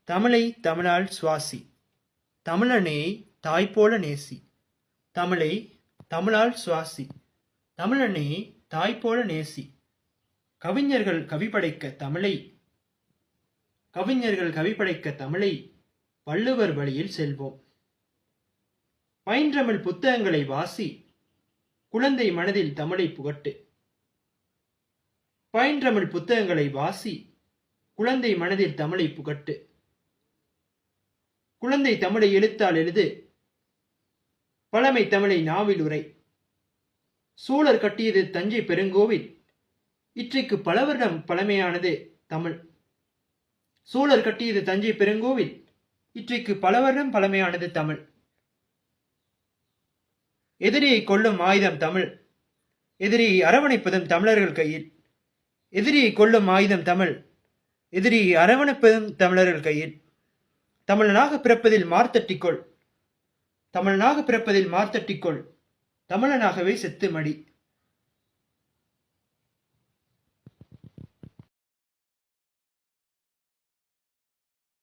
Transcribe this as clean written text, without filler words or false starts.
தமிழை தமிழால் சுவாசி. தமிழனே தாய்போல நேசி. தமிழை தமிழால் சுவாசி. தமிழனே தாய்போல நேசி. கவிஞர்கள் கவிபடைக்க தமிழை வள்ளுவர் வழியில் செல்வோம். பயின்றமிழ் புத்தகங்களை வாசி. குழந்தை மனதில் தமிழை புகட்டு. பயின்றமிழ் புத்தகங்களை வாசி. குழந்தை மனதில் தமிழை புகட்டு. குழந்தை தமிழை எழுத்தால் எழுது. பழமை தமிழை நாவில் உரை. சோழர் கட்டியது தஞ்சை பெருங்கோவில். இன்றைக்கு பல வருடம் பழமையானது தமிழ். சோழர் கட்டியது தஞ்சை பெருங்கோவில். இன்றைக்கு பல வருடம் பழமையானது தமிழ். எதிரியை கொல்லும் ஆயுதம் தமிழ். எதிரியை அரவணைப்பதும் தமிழர்கள் கையில். எதிரியை கொல்லும் ஆயுதம் தமிழ். எதிரியை அரவணைப்பதும் தமிழர்கள் கையில். தமிழனாக பிறப்பதில் மார்த்தட்டிக்கொள். தமிழனாக பிறப்பதில் மார்த்தட்டிக்கொள். தமிழனாகவே செத்து மடி.